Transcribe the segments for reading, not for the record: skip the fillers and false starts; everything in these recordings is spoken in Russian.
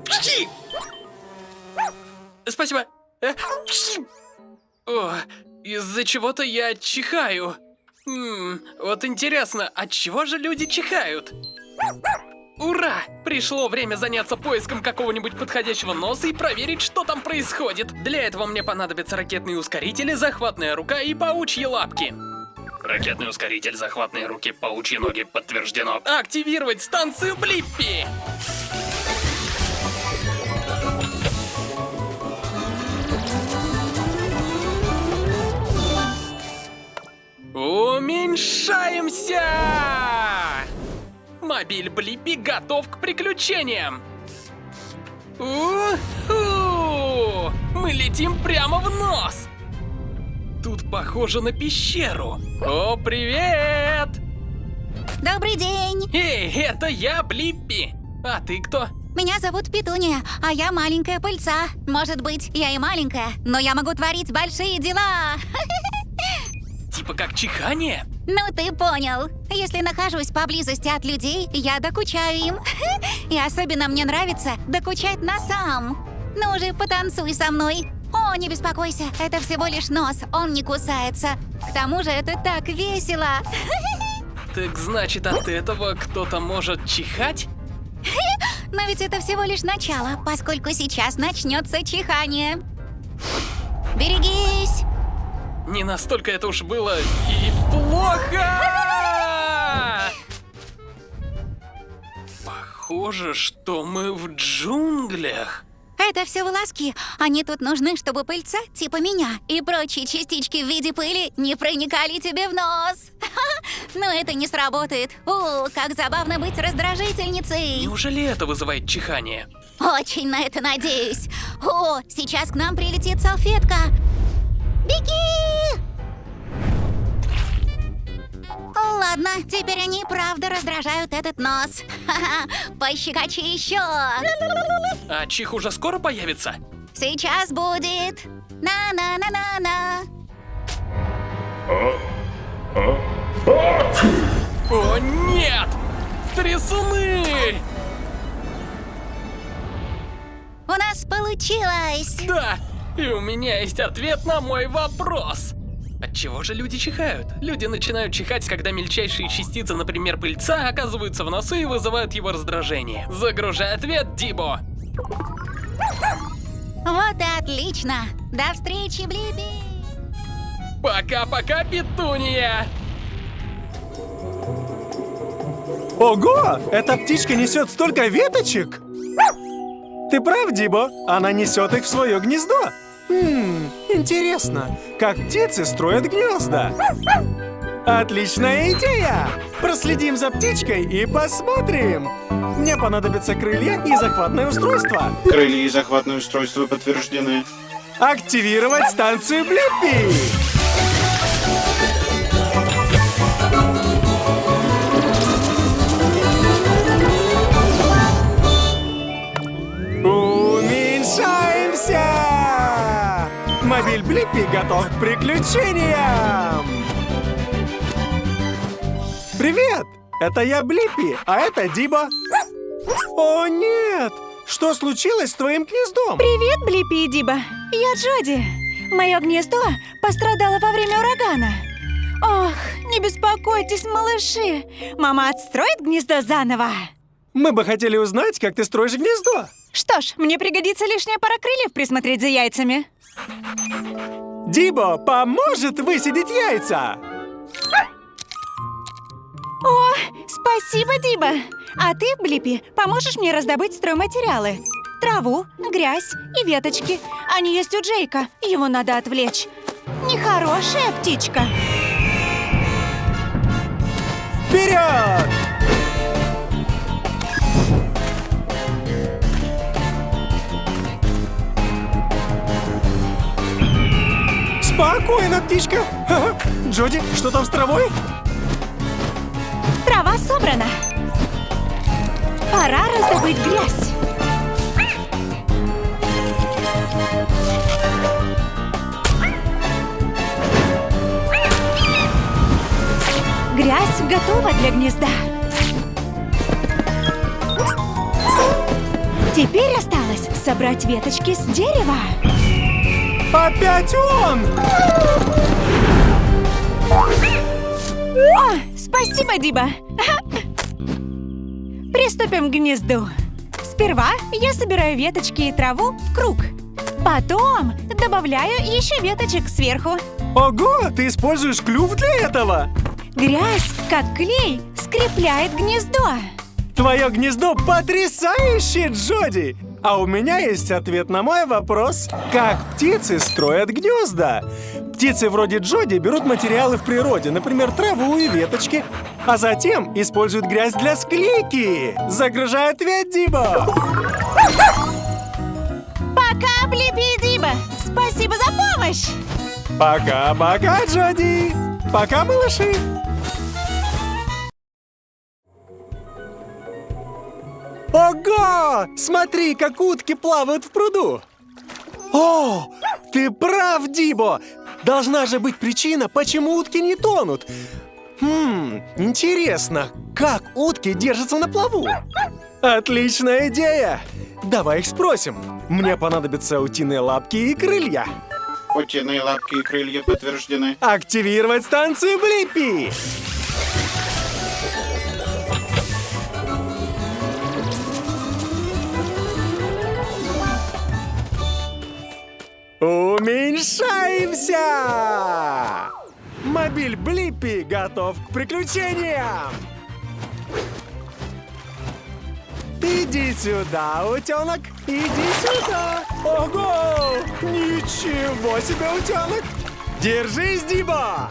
Пши! Спасибо. О, из-за чего-то я чихаю. Вот интересно, от чего же люди чихают? Ура! Пришло время заняться поиском какого-нибудь подходящего носа и проверить, что там происходит. Для этого мне понадобятся ракетные ускорители, захватная рука и паучьи лапки. Ракетный ускоритель, захватные руки, паучьи ноги, подтверждено. Активировать станцию Блиппи! Уменьшаемся! Мобиль Блиппи готов к приключениям! У-ху! Мы летим прямо в нос! Тут похоже на пещеру. О, привет! Добрый день! Эй, это я, Блиппи! А ты кто? Меня зовут Петуния, а я маленькая пыльца. Может быть, я и маленькая, но я могу творить большие дела. Типа как чихание? Ну ты понял. Если нахожусь поблизости от людей, я докучаю им. И особенно мне нравится докучать носам. Ну же, потанцуй со мной. О, не беспокойся, это всего лишь нос, он не кусается. К тому же это так весело. Так значит, от этого кто-то может чихать? Но ведь это всего лишь начало, поскольку сейчас начнется чихание. Берегись! Не настолько это уж было и плохо! Похоже, что мы в джунглях. Это все волоски. Они тут нужны, чтобы пыльца, типа меня, и прочие частички в виде пыли не проникали тебе в нос. Но это не сработает. О, как забавно быть раздражительницей. Неужели это вызывает чихание? Очень на это надеюсь. О, сейчас к нам прилетит салфетка. Беги! Ладно, теперь они и правда раздражают этот нос. Ха-ха, пощекочи еще. А чих уже скоро появится? Сейчас будет. На-на-на-на-на. О, нет! Трясуны! У нас получилось! Да! И у меня есть ответ на мой вопрос. Отчего же люди чихают? Люди начинают чихать, когда мельчайшие частицы, например, пыльца, оказываются в носу и вызывают его раздражение. Загружай ответ, Дибо! Вот и отлично! До встречи, Блиппи! Пока-пока, Петуния! Ого! Эта птичка несет столько веточек! Ты прав, Дибо, она несет их в свое гнездо. Интересно, как птицы строят гнезда? Отличная идея! Проследим за птичкой и посмотрим. Мне понадобятся крылья и захватное устройство. Крылья и захватное устройство подтверждены. Активировать станцию Блиппи! Уменьшаемся! Мобиль Блиппи готов к приключениям! Привет! Это я, Блиппи, а это Дибо. О, нет! Что случилось с твоим гнездом? Привет, Блиппи и Дибо. Я Джоди. Мое гнездо пострадало во время урагана. Ох, не беспокойтесь, малыши. Мама отстроит гнездо заново. Мы бы хотели узнать, как ты строишь гнездо. Что ж, мне пригодится лишняя пара крыльев присмотреть за яйцами. Дибо поможет высидеть яйца. О, спасибо, Дибо. А ты, Блиппи, поможешь мне раздобыть стройматериалы? Траву, грязь и веточки. Они есть у Джейка. Его надо отвлечь. Нехорошая птичка. Вперед! Спокойно, птичка. Ха-ха. Джоди, что там с травой? Трава собрана. Пора раздобыть грязь. Грязь готова для гнезда. Теперь осталось собрать веточки с дерева. Опять он! О, спасибо, Диба. Приступим к гнезду. Сперва я собираю веточки и траву в круг. Потом добавляю еще веточек сверху. Ого, ты используешь клюв для этого? Грязь, как клей, скрепляет гнездо. Твое гнездо потрясающе, Джоди! А у меня есть ответ на мой вопрос. Как птицы строят гнезда? Птицы вроде Джоди берут материалы в природе, например, траву и веточки, а затем используют грязь для склейки. Загружай ответ, Дибо! Пока, Блиппи и Диба. Спасибо за помощь. Пока-пока, Джоди! Пока, малыши! Ого! Смотри, как утки плавают в пруду! О, ты прав, Дибо! Должна же быть причина, почему утки не тонут. Интересно, как утки держатся на плаву? Отличная идея! Давай их спросим. Мне понадобятся утиные лапки и крылья. Утиные лапки и крылья подтверждены. Активировать станцию Блиппи! Уменьшаемся! Мобиль Блиппи готов к приключениям! Иди сюда, утенок! Иди сюда! Ого! Ничего себе, утенок! Держись, Дибо!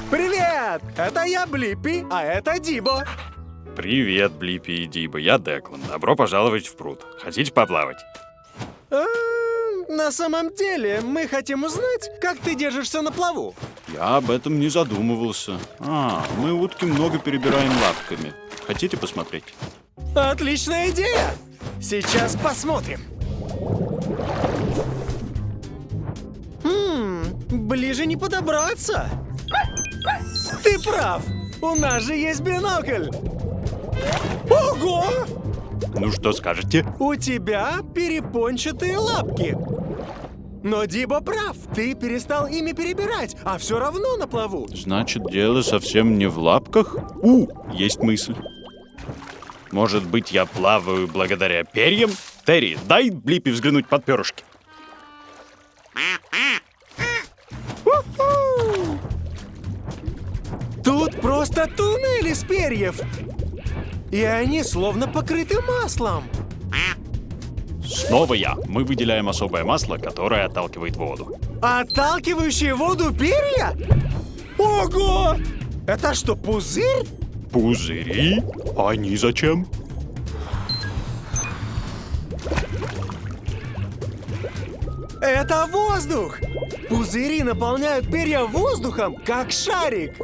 Привет! Это я, Блиппи, а это Дибо. Привет, Блиппи и Диба, я Деклан. Добро пожаловать в пруд. Хотите поплавать? На самом деле, мы хотим узнать, как ты держишься на плаву. Я об этом не задумывался. Мы утки много перебираем лапками. Хотите посмотреть? Отличная идея! Сейчас посмотрим. Ближе не подобраться. Ты прав! У нас же есть бинокль! Ого! Ну что скажете? У тебя перепончатые лапки. Но Дибо прав, ты перестал ими перебирать, а все равно на плаву. Значит, дело совсем не в лапках? Есть мысль. Может быть, я плаваю благодаря перьям? Терри, дай Блиппи взглянуть под перышки. У-ху! Тут просто туннель из перьев. И они словно покрыты маслом. Снова я. Мы выделяем особое масло, которое отталкивает воду. Отталкивающие воду перья? Ого! Это что, пузырь? Пузыри? Они зачем? Это воздух! Пузыри наполняют перья воздухом, как шарик.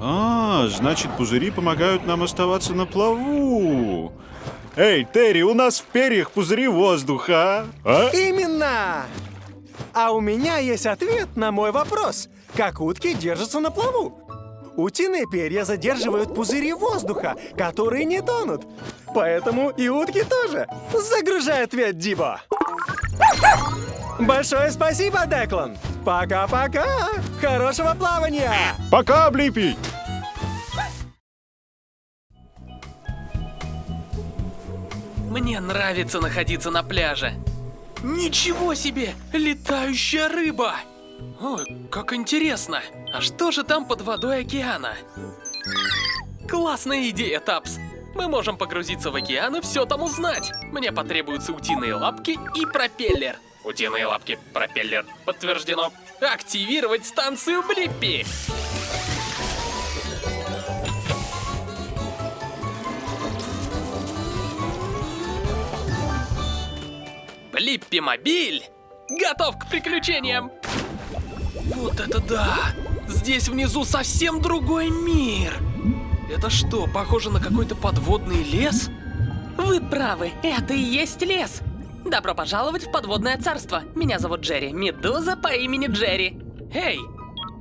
Значит, пузыри помогают нам оставаться на плаву. Эй, Терри, у нас в перьях пузыри воздуха, а? Именно! А у меня есть ответ на мой вопрос. Как утки держатся на плаву? Утиные перья задерживают пузыри воздуха, которые не тонут. Поэтому и утки тоже. Загружай ответ, Дибо. Большое спасибо, Деклан. Пока-пока. Хорошего плавания. Пока, Блиппи! Мне нравится находиться на пляже. Ничего себе! Летающая рыба! Ой, как интересно! А что же там под водой океана? Классная идея, Тапс! Мы можем погрузиться в океан и все там узнать. Мне потребуются утиные лапки и пропеллер. Утиные лапки, пропеллер. Подтверждено. Активировать станцию Блиппи! Блиппи-мобиль готов к приключениям! Вот это да! Здесь внизу совсем другой мир! Это что, похоже на какой-то подводный лес? Вы правы, это и есть лес. Добро пожаловать в подводное царство. Меня зовут Джерри, медуза по имени Джерри. Эй,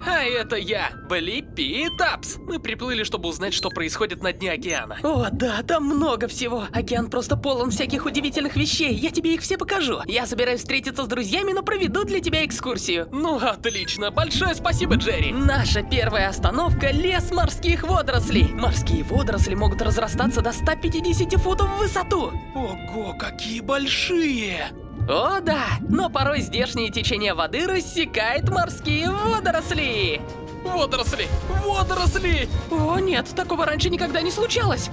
А это я, Блиппи и Тапс. Мы приплыли, чтобы узнать, что происходит на дне океана. О, да, там много всего. Океан просто полон всяких удивительных вещей. Я тебе их все покажу. Я собираюсь встретиться с друзьями, но проведу для тебя экскурсию. Ну, отлично. Большое спасибо, Джерри. Наша первая остановка – лес морских водорослей. Морские водоросли могут разрастаться до 150 футов в высоту. Ого, какие большие! О да, но порой здешнее течение воды рассекает морские водоросли. Водоросли! Водоросли! О нет, такого раньше никогда не случалось.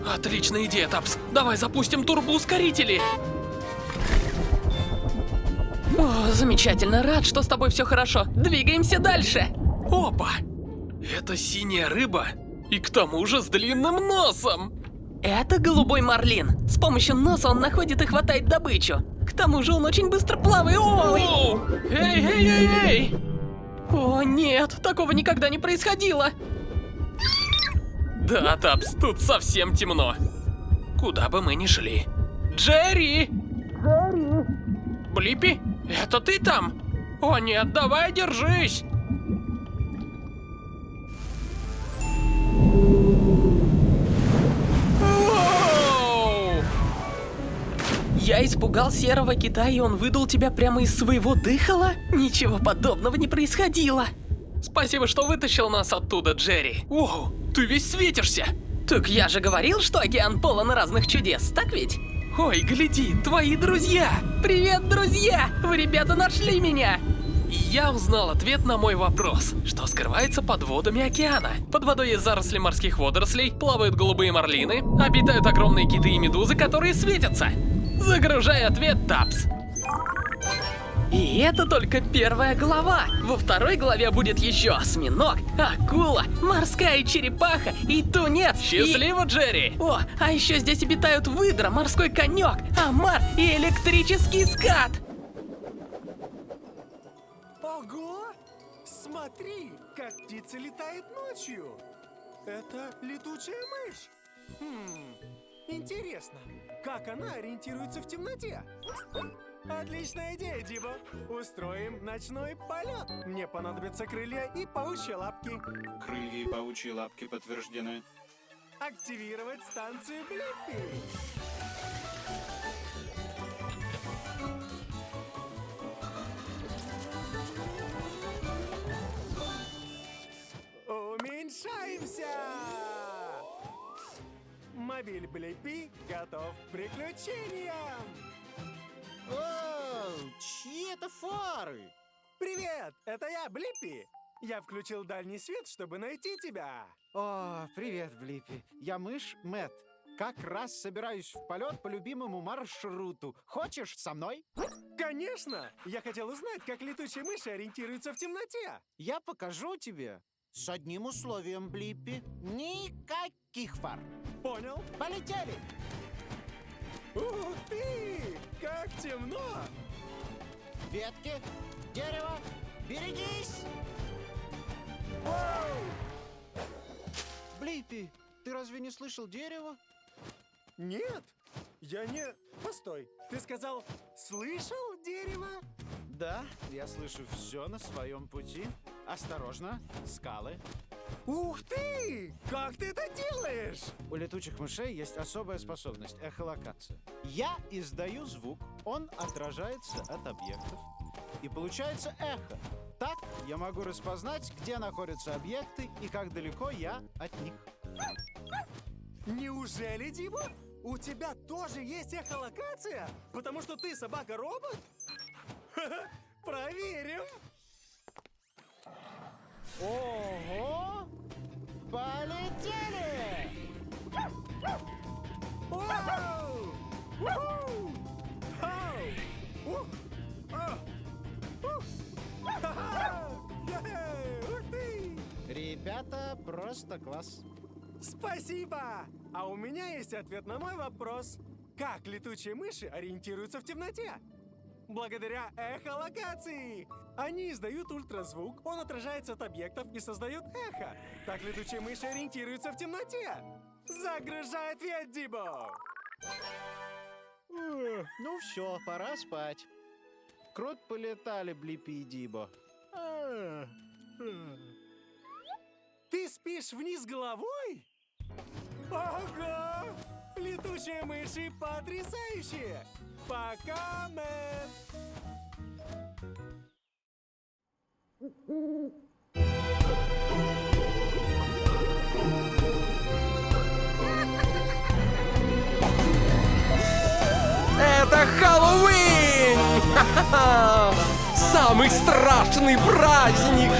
Отличная идея, Тапс. Давай запустим турбоускорители. О, замечательно, рад, что с тобой все хорошо. Двигаемся дальше. Опа! Это синяя рыба. И к тому же с длинным носом. Это голубой марлин. С помощью носа он находит и хватает добычу. К тому же он очень быстро плавает. Ой! Оу! Эй, эй, эй, эй! О нет, такого никогда не происходило. Да, Тапс, тут совсем темно. Куда бы мы ни шли. Джерри! Джерри! Блиппи, это ты там? О нет, давай держись! Воу! Я испугал серого кита, и он выдал тебя прямо из своего дыхала? Ничего подобного не происходило. Спасибо, что вытащил нас оттуда, Джерри. Оу, ты весь светишься. Так я же говорил, что океан полон разных чудес, так ведь? Ой, гляди, твои друзья. Привет, друзья! Вы, ребята, нашли меня! И я узнал ответ на мой вопрос, что скрывается под водами океана. Под водой есть заросли морских водорослей, плавают голубые марлины, обитают огромные киты и медузы, которые светятся. Загружай ответ, Тапс. И это только первая глава. Во второй главе будет еще осьминог, акула, морская черепаха и тунец. Счастливо, Джерри! О, а еще здесь обитают выдра, морской конек, омар и электрический скат. Ого! Смотри, как птица летает ночью. Это летучая мышь. Интересно, как она ориентируется в темноте? Отличная идея, Дибо. Устроим ночной полет. Мне понадобятся крылья и паучьи лапки. Крылья и паучьи лапки подтверждены. Активировать станцию Блиппи. Уменьшаемся! Мобиль Блиппи готов к приключениям! О, чьи это фары? Привет, это я, Блиппи. Я включил дальний свет, чтобы найти тебя. О, привет, Блиппи. Я мышь Мэт. Как раз собираюсь в полет по любимому маршруту. Хочешь со мной? Конечно! Я хотел узнать, как летучие мыши ориентируются в темноте. Я покажу тебе. С одним условием, Блиппи. Никаких фар. Понял? Полетели! Ух ты! Как темно! Ветки, дерево, берегись! Блиппи, ты разве не слышал дерево? Нет, я не... Постой, ты сказал, слышал дерево? Да, я слышу все на своем пути. Осторожно, скалы. Ух ты! Как ты это делаешь? У летучих мышей есть особая способность — эхолокация. Я издаю звук, он отражается от объектов, и получается эхо. Так я могу распознать, где находятся объекты и как далеко я от них. Неужели, Дима? У тебя тоже есть эхолокация? Потому что ты собака-робот? Проверим! Ого! Полетели! Вау! Уху! Ау! Ух! А! Ух! Ха-ха! Е-хе! Ух ты! Ребята, просто класс. Спасибо! А у меня есть ответ на мой вопрос. Как летучие мыши ориентируются в темноте? Благодаря эхолокации! Они издают ультразвук, он отражается от объектов и создает эхо. Так летучие мыши ориентируются в темноте. Загружай ответ, Дибо! Ну все, пора спать. Круто полетали, Блиппи и Дибо. Ты спишь вниз головой? Ого! Летучие мыши потрясающие! Пока, Мэтт! Это Хэллоуин! Ха-ха-ха! Самый страшный праздник!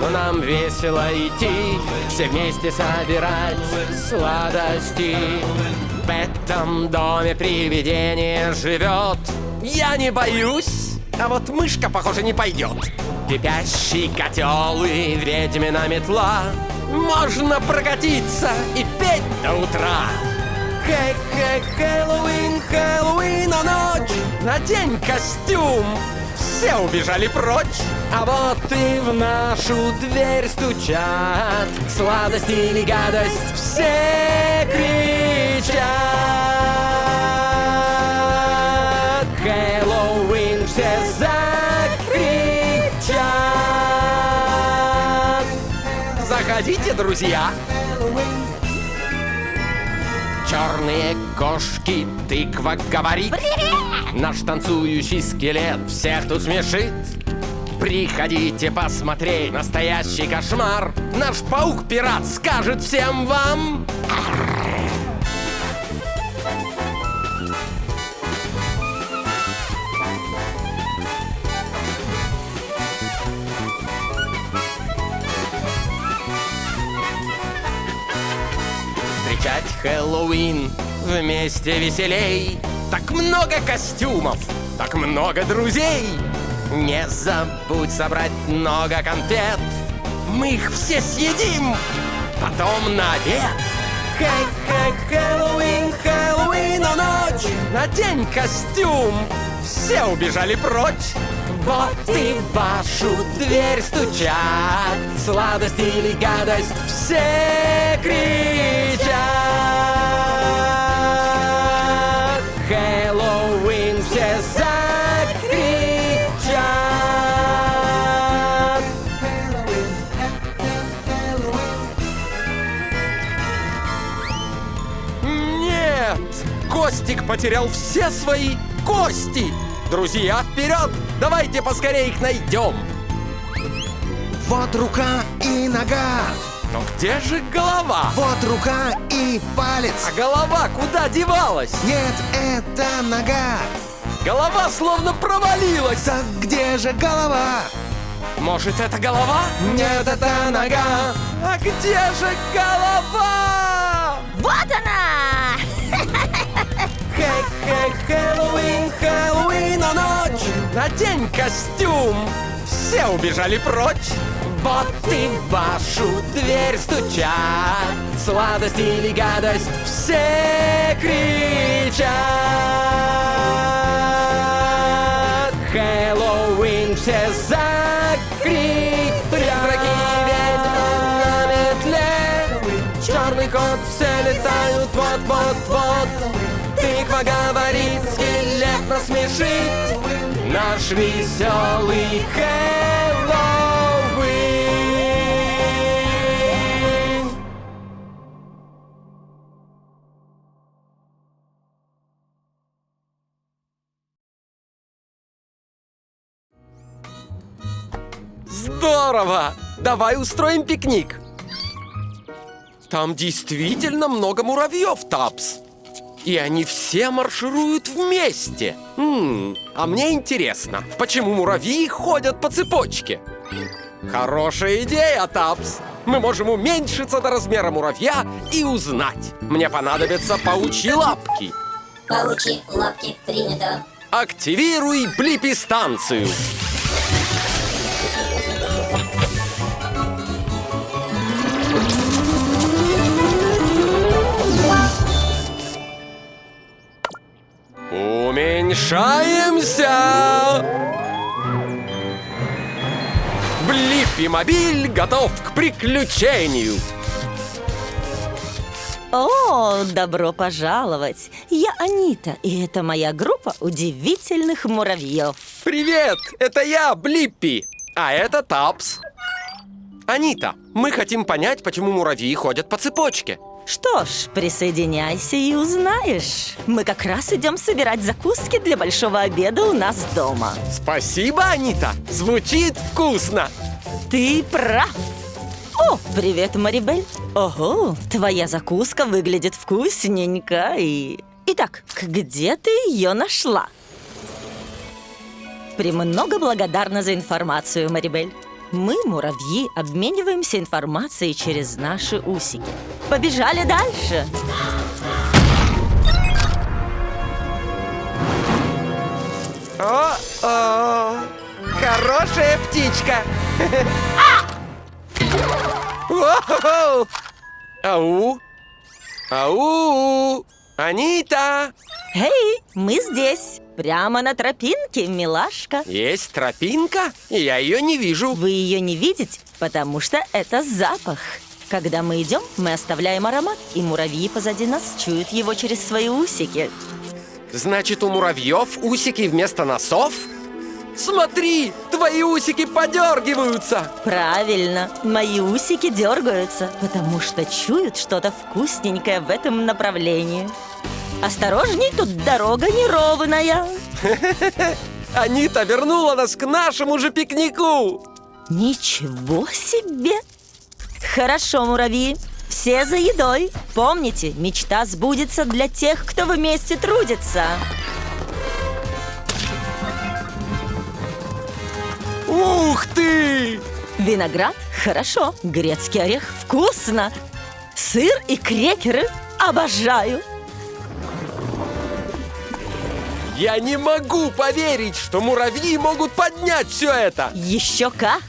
Но нам весело идти, все вместе собирать сладости. В этом доме привидение живет. Я не боюсь, а вот мышка, похоже, не пойдет. Кипящий котел и ведьмина метла. Можно прокатиться и петь до утра. Хэй-хэй, Хэллоуин, Хэллоуин, ночь, надень костюм. Все убежали прочь, а вот и в нашу дверь стучат. Сладость или гадость, все кричат. Хэллоуин, все закричат. Заходите, друзья. Черные кошки, тыква говорит. Наш танцующий скелет всех тут смешит. Приходите посмотреть настоящий кошмар. Наш паук-пират скажет всем вам. Встречать Хэллоуин вместе веселей. Так много костюмов, так много друзей. Не забудь собрать много конфет. Мы их все съедим потом на обед. Хэй-хэй, Хэллоуин, Хэллоуин, ночь, надень костюм. Все убежали прочь. Вот и в вашу дверь стучат. Сладость или гадость, все кричат. Хэллоуин, все закричат. Нет! Костик потерял все свои кости! Друзья, вперед! Давайте поскорее их найдем! Вот рука и нога. Но где же голова? Вот рука и палец. А голова куда девалась? Нет, это нога. Голова словно провалилась. Так где же голова? Может, это голова? Нет, это нога. А где же голова? Вот она! Хэй-хэй, Хэллоуин, Хэллоуин, ночь, надень костюм. Все убежали прочь. Вот и в вашу дверь стучат. Сладость или гадость, все кричат. Хэллоуин, все закричат. Призраки ведьмы на метле. Черный кот, все летают вот-вот-вот. Тыква говорит, скелет насмешит. Наш веселый Хэллоуин. Здорово! Давай устроим пикник. Там действительно много муравьев, Тапс. И они все маршируют вместе. А мне интересно, почему муравьи ходят по цепочке? Хорошая идея, Тапс. Мы можем уменьшиться до размера муравья и узнать. Мне понадобятся паучьи лапки. Паучьи лапки принято. Активируй блипи-станцию. Уменьшаемся! Блиппи-мобиль готов к приключению! О, добро пожаловать! Я Анита, и это моя группа удивительных муравьев. Привет, это я, Блиппи, а это Тапс. Анита, мы хотим понять, почему муравьи ходят по цепочке. Что ж, присоединяйся и узнаешь. Мы как раз идем собирать закуски для большого обеда у нас дома. Спасибо, Анита, звучит вкусно. Ты прав. О, привет, Марибель. Ого, твоя закуска выглядит вкусненько и... Итак, где ты ее нашла? Премного благодарна за информацию, Марибель. Мы, муравьи, обмениваемся информацией через наши усики. Побежали дальше. О-о, хорошая птичка. О-хо-хо. Ау, ау, Анита. Эй, мы здесь. Прямо на тропинке, милашка. Есть тропинка, и я ее не вижу. Вы ее не видите, потому что это запах. Когда мы идем, мы оставляем аромат, и муравьи позади нас чуют его через свои усики. Значит, у муравьев усики вместо носов? Смотри, твои усики подергиваются. Правильно, мои усики дергаются, потому что чуют что-то вкусненькое в этом направлении. Осторожней, тут дорога неровная. Анита вернула нас к нашему же пикнику. Ничего себе! Хорошо, муравьи, все за едой. Помните, мечта сбудется для тех, кто вместе трудится. Ух ты! Виноград – хорошо, грецкий орех – вкусно. Сыр и крекеры – обожаю. Я не могу поверить, что муравьи могут поднять все это. Еще как!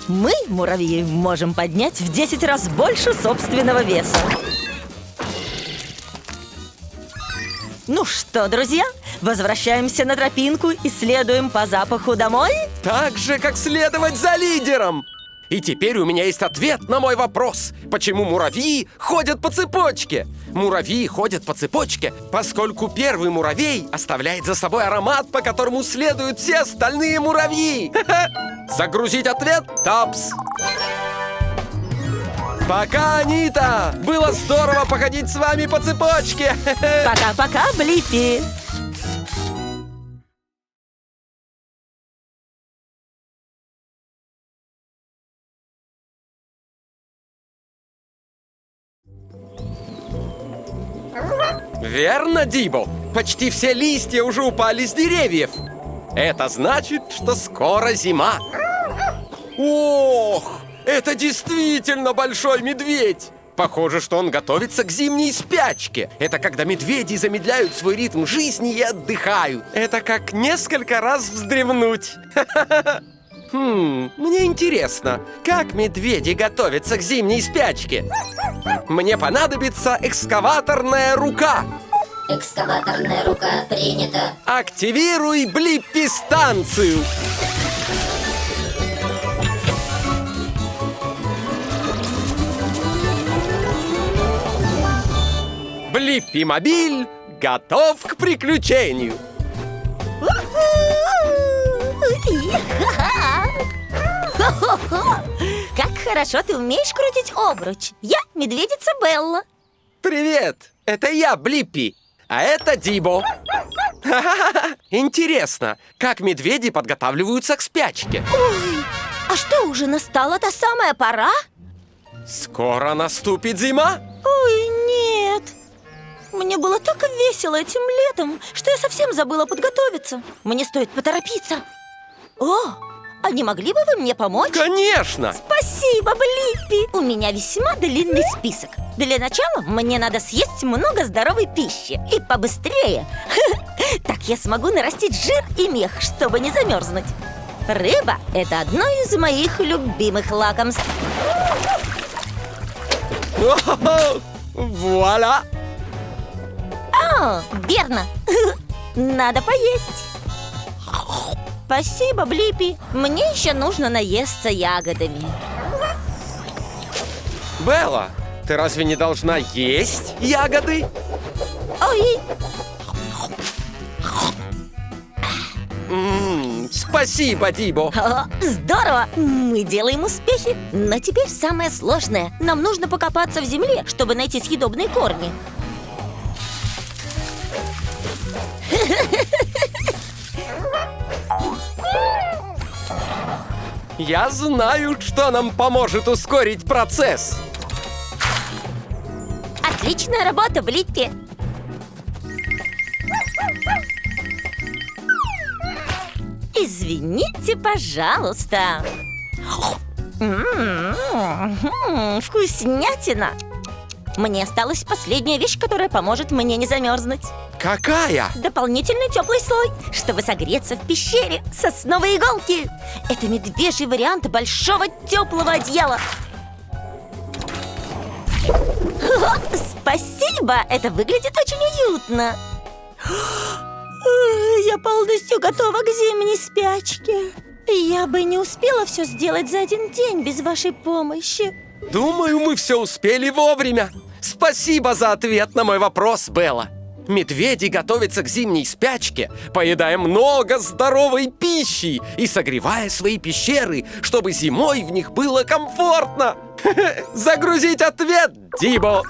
Мы, муравьи, можем поднять в 10 раз больше собственного веса. Ну что, друзья, возвращаемся на тропинку и следуем по запаху домой? Так же, как следовать за лидером. И теперь у меня есть ответ на мой вопрос. Почему муравьи ходят по цепочке? Муравьи ходят по цепочке, поскольку первый муравей оставляет за собой аромат, по которому следуют все остальные муравьи. Загрузить ответ, Тапс. Пока, Анита! Было здорово походить с вами по цепочке. Пока-пока, Блиппи. Верно, Дибо? Почти все листья уже упали с деревьев. Это значит, что скоро зима. Ох, это действительно большой медведь. Похоже, что он готовится к зимней спячке. Это когда медведи замедляют свой ритм жизни и отдыхают. Это как несколько раз вздремнуть. Мне интересно, как медведи готовятся к зимней спячке? Мне понадобится экскаваторная рука. Экскаваторная рука принята. Активируй Блиппи-станцию. Блиппи-мобиль готов к приключению. Как хорошо ты умеешь крутить обруч. Я медведица Белла. Привет, это я, Блиппи, а это Дибо. Интересно, как медведи подготавливаются к спячке? Ой, а что, уже настала та самая пора? Скоро наступит зима? Ой, нет. Мне было так весело этим летом, что я совсем забыла подготовиться. Мне стоит поторопиться. О, а не могли бы вы мне помочь? Конечно! Спасибо, Блиппи! У меня весьма длинный список. Для начала мне надо съесть много здоровой пищи. И побыстрее. Так я смогу нарастить жир и мех, чтобы не замерзнуть. Рыба – это одно из моих любимых лакомств. Вуаля! О, верно. Надо поесть. Спасибо, Блиппи. Мне еще нужно наесться ягодами. Белла, ты разве не должна есть ягоды? Ой. Спасибо, Дибо. О, здорово! Мы делаем успехи. Но теперь самое сложное. Нам нужно покопаться в земле, чтобы найти съедобные корни. Я знаю, что нам поможет ускорить процесс. Отличная работа, Блиппи! Извините, пожалуйста. Вкуснятина! Мне осталась последняя вещь, которая поможет мне не замерзнуть. Какая? Дополнительный теплый слой, чтобы согреться в пещере. Сосновые иголки. Это медвежий вариант большого теплого одеяла. Спасибо! Это выглядит очень уютно. Я полностью готова к зимней спячке. Я бы не успела все сделать за один день без вашей помощи. Думаю, мы все успели вовремя. Спасибо за ответ на мой вопрос, Белла. Медведи готовятся к зимней спячке, поедая много здоровой пищи и согревая свои пещеры, чтобы зимой в них было комфортно. Загрузить ответ, Дибо.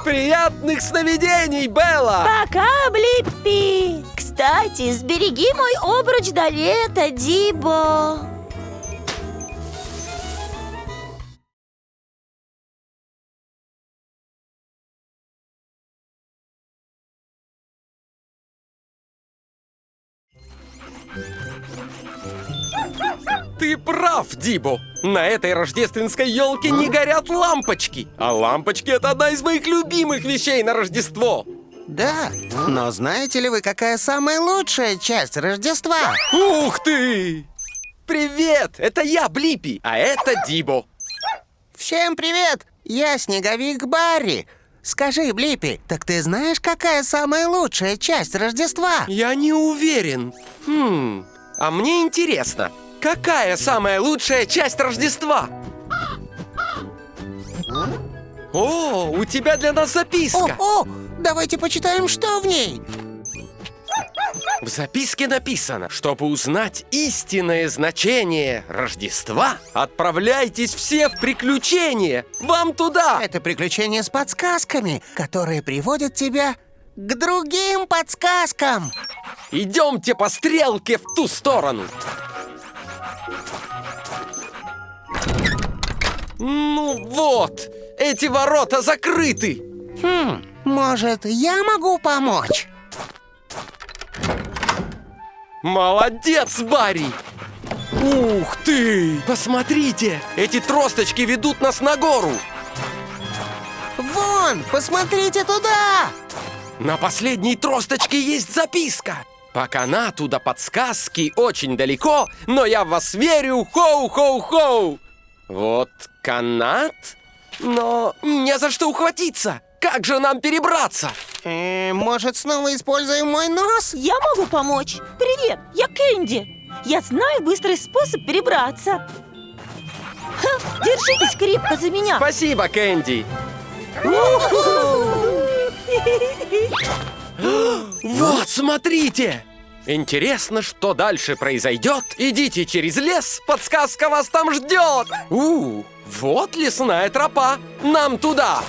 Приятных сновидений, Белла. Пока, Блиппи. Кстати, сбереги мой обруч до лета, Дибо. Ты прав, Дибо. На этой рождественской елке не горят лампочки. А лампочки — это одна из моих любимых вещей на Рождество. Да, но знаете ли вы, какая самая лучшая часть Рождества? Ух ты! Привет! Это я, Блиппи, а это Дибо. Всем привет! Я Снеговик Барри. Скажи, Блиппи, так ты знаешь, какая самая лучшая часть Рождества? Я не уверен. А мне интересно, какая самая лучшая часть Рождества? О, у тебя для нас записка. О, давайте почитаем, что в ней. В записке написано: чтобы узнать истинное значение Рождества, отправляйтесь все в приключения. Вам туда. Это приключения с подсказками, которые приводят тебя к другим подсказкам. Идемте по стрелке в ту сторону. Ну вот, эти ворота закрыты. Может, я могу помочь? Молодец, Барри! Ух ты! Посмотрите, эти тросточки ведут нас на гору. Вон, посмотрите туда! На последней тросточке есть записка. По канату до подсказки очень далеко, но я в вас верю, хоу-хоу-хоу. Вот канат, но не за что ухватиться. Как же нам перебраться? Может, снова используем мой нос? Я могу помочь. Привет, я Кэнди. Я знаю быстрый способ перебраться. Держитесь крепко за меня. Спасибо, Кэнди. Вот, смотрите! Интересно, что дальше произойдет? Идите через лес, подсказка вас там ждет! Вот лесная тропа! Нам туда!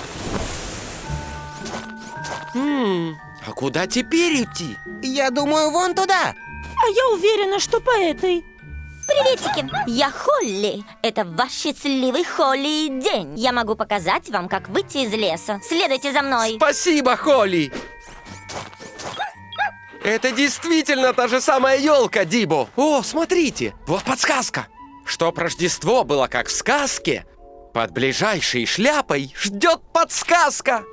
А куда теперь идти? Я думаю, вон туда. А я уверена, что по этой. Приветики, я Холли. Это ваш счастливый Холли день. Я могу показать вам, как выйти из леса. Следуйте за мной. Спасибо, Холли. Это действительно та же самая елка, Дибо. О, смотрите, вот подсказка. Чтоб Рождество было как в сказке, под ближайшей шляпой ждет подсказка.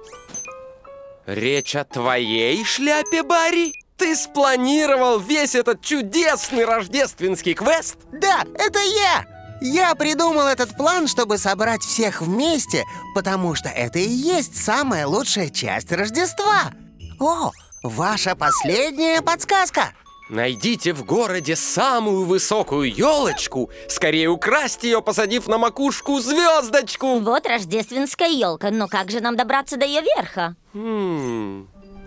Речь о твоей шляпе, Барри? Ты спланировал весь этот чудесный рождественский квест? Да, это я! Я придумал этот план, чтобы собрать всех вместе, потому что это и есть самая лучшая часть Рождества. О, ваша последняя подсказка. Найдите в городе самую высокую елочку, скорее украсть ее, посадив на макушку звездочку. Вот рождественская елка, но как же нам добраться до ее верха?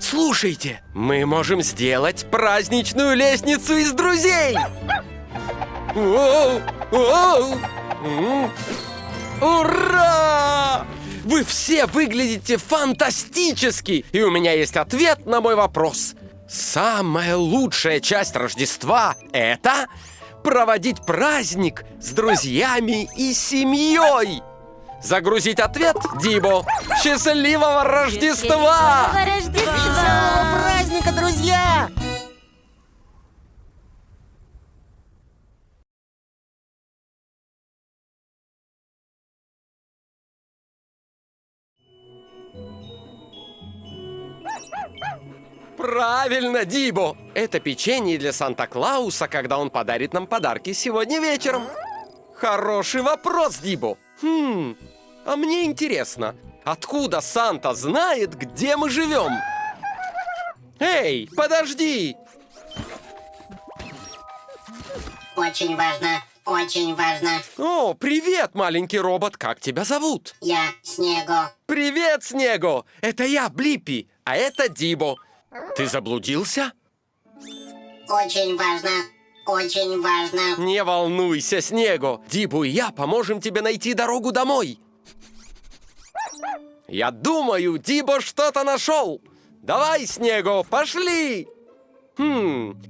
Слушайте, мы можем сделать праздничную лестницу из друзей! Воу, воу. Ура! Вы все выглядите фантастически! И у меня есть ответ на мой вопрос. Самая лучшая часть Рождества – это проводить праздник с друзьями и семьей. Загрузить ответ, Дибо. Счастливого Рождества! Веселого праздника, друзья! Правильно, Дибо! Это печенье для Санта-Клауса, когда он подарит нам подарки сегодня вечером. Хороший вопрос, Дибо. А мне интересно, откуда Санта знает, где мы живем? Эй, подожди! Очень важно, очень важно. О, привет, маленький робот, как тебя зовут? Я Снего. Привет, Снего! Это я, Блиппи, а это Дибо. Ты заблудился? Очень важно, очень важно. Не волнуйся, Снего. Дибу и я поможем тебе найти дорогу домой. Я думаю, Дибо что-то нашел. Давай, Снего, пошли.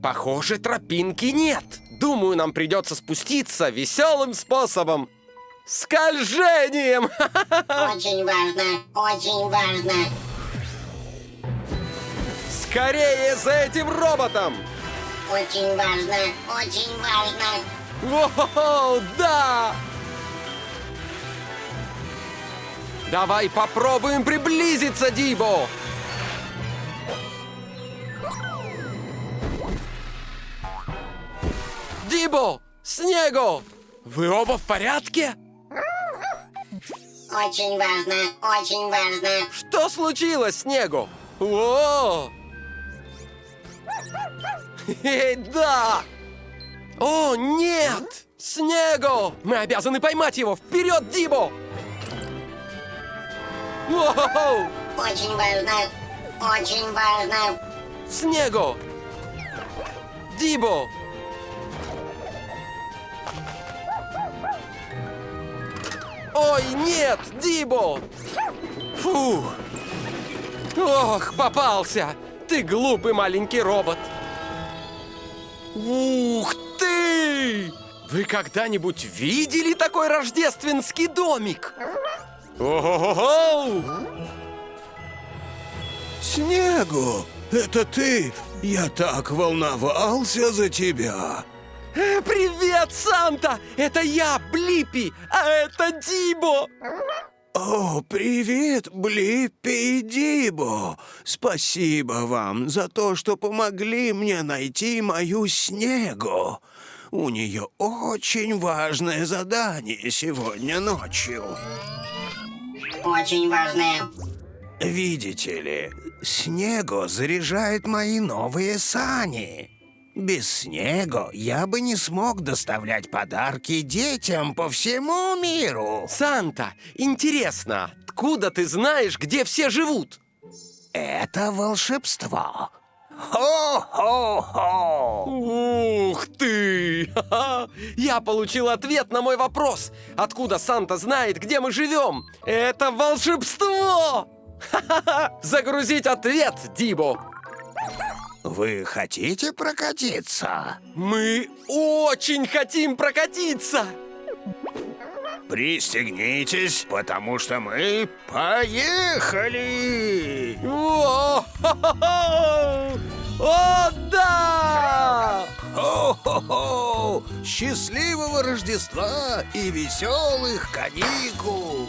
Похоже, тропинки нет. Думаю, нам придется спуститься веселым способом. Скольжением! Очень важно, очень важно. Скорее за этим роботом! Очень важно, очень важно. Воу, да! Давай попробуем приблизиться, Дибо! Дибо! Снего! Вы оба в порядке? Очень важно, очень важно. Что случилось, Снего? О! Да! О, нет! Снего! Мы обязаны поймать его! Вперед, Дибо! Воу! Очень важно, очень важно. Снего! Дибо! Ой, нет, Дибо! Фух! Ох, попался! Ты глупый маленький робот! Ух ты! Вы когда-нибудь видели такой рождественский домик? Ого-го-го! Снегу, это ты? Я так волновался за тебя. Привет, Санта! Это я, Блиппи, а это Дибо! О, привет, Блиппи и Дибо! Спасибо вам за то, что помогли мне найти мою Снегу. У нее очень важное задание сегодня ночью. Очень важное. Видите ли, Снегу заряжает мои новые сани. Без Снегу я бы не смог доставлять подарки детям по всему миру. Санта, интересно, откуда ты знаешь, где все живут? Это волшебство. Хо-хо-хо! Ух ты! Ха-ха! Я получил ответ на мой вопрос. Откуда Санта знает, где мы живем? Это волшебство! Ха-ха-ха! Загрузить ответ, Дибо! Вы хотите прокатиться? Мы очень хотим прокатиться! Пристегнитесь, потому что мы поехали! О, да! Хо-хо-хо! Счастливого Рождества и веселых каникул!